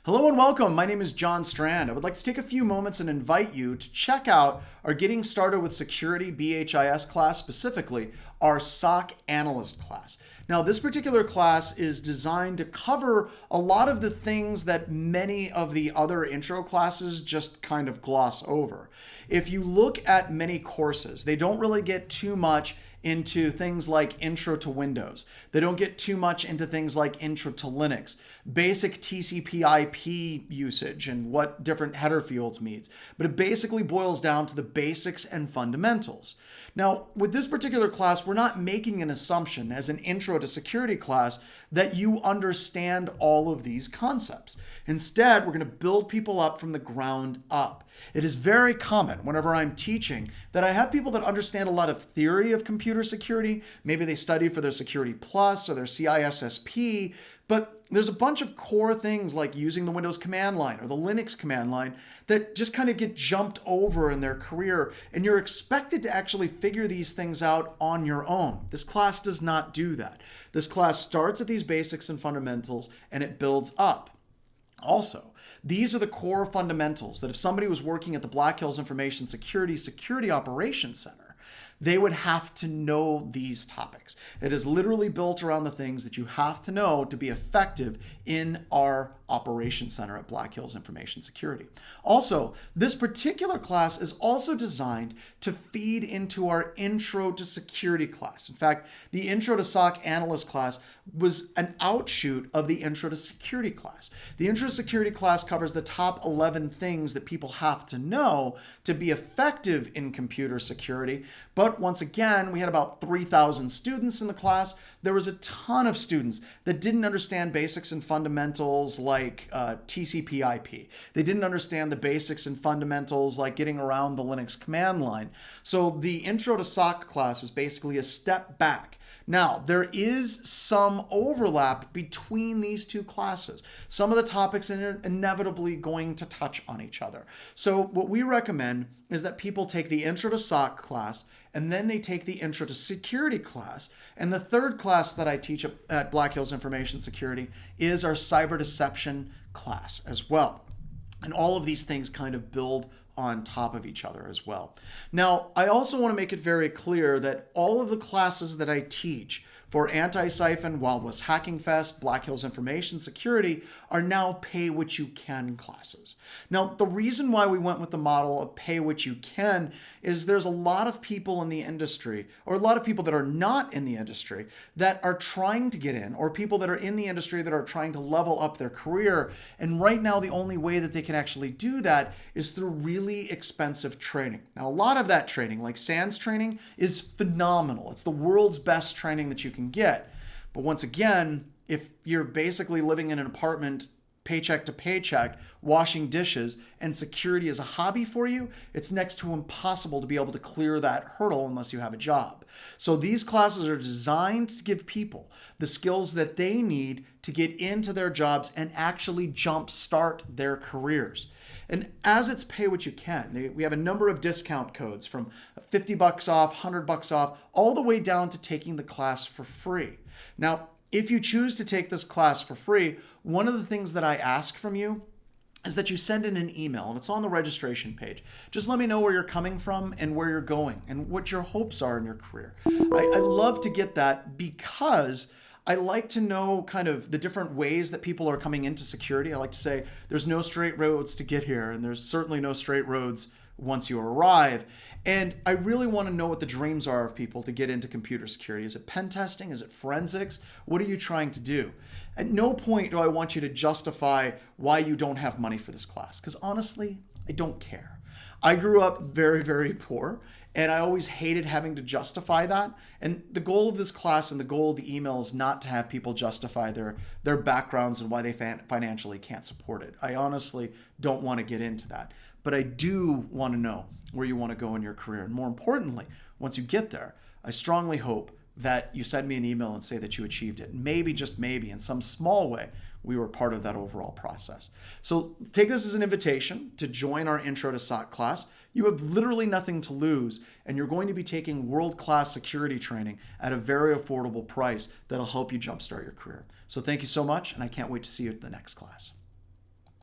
Hello and welcome. My name is John Strand. I would like to take a few moments and invite you to check out our Getting Started with Security BHIS class, specifically our SOC Analyst class. Now, this particular class is designed to cover a lot of the things that many of the other intro classes just kind of gloss over. If you look at many courses, they don't really get too much into things like Intro to Windows. They don't get too much into things like Intro to Linux, basic TCP/IP usage and what different header fields means. But it basically boils down to the basics and fundamentals. Now, with this particular class, we're not making an assumption as an Intro to Security class that you understand all of these concepts. Instead, we're going to build people up from the ground up. It is very common whenever I'm teaching that I have people that understand a lot of theory of computer security. Maybe they study for their Security Plus or their CISSP, but there's a bunch of core things like using the Windows command line or the Linux command line that just kind of get jumped over in their career, and you're expected to actually figure these things out on your own. This class does not do that. This class starts at these basics and fundamentals and it builds up. Also, these are the core fundamentals that if somebody was working at the Black Hills Information Security Operations Center, they would have to know these topics. It is literally built around the things that you have to know to be effective in our operations center at Black Hills Information Security. Also, this particular class is also designed to feed into our Intro to Security class. In fact, the Intro to SOC Analyst class was an outshoot of the Intro to Security class. The Intro to Security class covers the top 11 things that people have to know to be effective in computer security. But once again, we had about 3,000 students in the class. There was a ton of students that didn't understand basics and fundamentals like TCP/IP. They didn't understand the basics and fundamentals like getting around the Linux command line. So the Intro to SOC class is basically a step back. Now, there is some overlap between these two classes. Some of the topics are inevitably going to touch on each other. So what we recommend is that people take the Intro to SOC class and then they take the Intro to Security class. And the third class that I teach at Black Hills Information Security is our Cyber Deception class as well. And all of these things kind of build on top of each other as well. Now, I also want to make it very clear that all of the classes that I teach for Anti-Siphon, Wild West Hacking Fest, Black Hills Information Security are now pay-what-you-can classes. Now, the reason why we went with the model of pay-what-you-can is there's a lot of people in the industry, or a lot of people that are not in the industry, that are trying to get in, or people that are in the industry that are trying to level up their career. And right now, the only way that they can actually do that is through really expensive training. Now, a lot of that training, like SANS training, is phenomenal. It's the world's best training that you can get. But once again, if you're basically living in an apartment paycheck to paycheck, washing dishes, and security is a hobby for you, it's next to impossible to be able to clear that hurdle unless you have a job. So these classes are designed to give people the skills that they need to get into their jobs and actually jumpstart their careers. And as it's pay what you can, we have a number of discount codes from $50 off, $100 off, all the way down to taking the class for free. Now, if you choose to take this class for free, one of the things that I ask from you is that you send in an email, and it's on the registration page. Just let me know where you're coming from and where you're going and what your hopes are in your career. I love to get that because I like to know kind of the different ways that people are coming into security. I like to say there's no straight roads to get here, and there's certainly no straight roads once you arrive. And I really want to know what the dreams are of people to get into computer security. Is it pen testing? Is it forensics? What are you trying to do? At no point do I want you to justify why you don't have money for this class, because honestly, I don't care. I grew up very, very poor, and I always hated having to justify that. And the goal of this class and the goal of the email is not to have people justify their backgrounds and why they financially can't support it. I honestly don't want to get into that. But I do want to know where you want to go in your career. And more importantly, once you get there, I strongly hope that you send me an email and say that you achieved it. Maybe, just maybe, in some small way, we were part of that overall process. So take this as an invitation to join our Intro to SOC class. You have literally nothing to lose, and you're going to be taking world-class security training at a very affordable price that'll help you jumpstart your career. So thank you so much, and I can't wait to see you at the next class.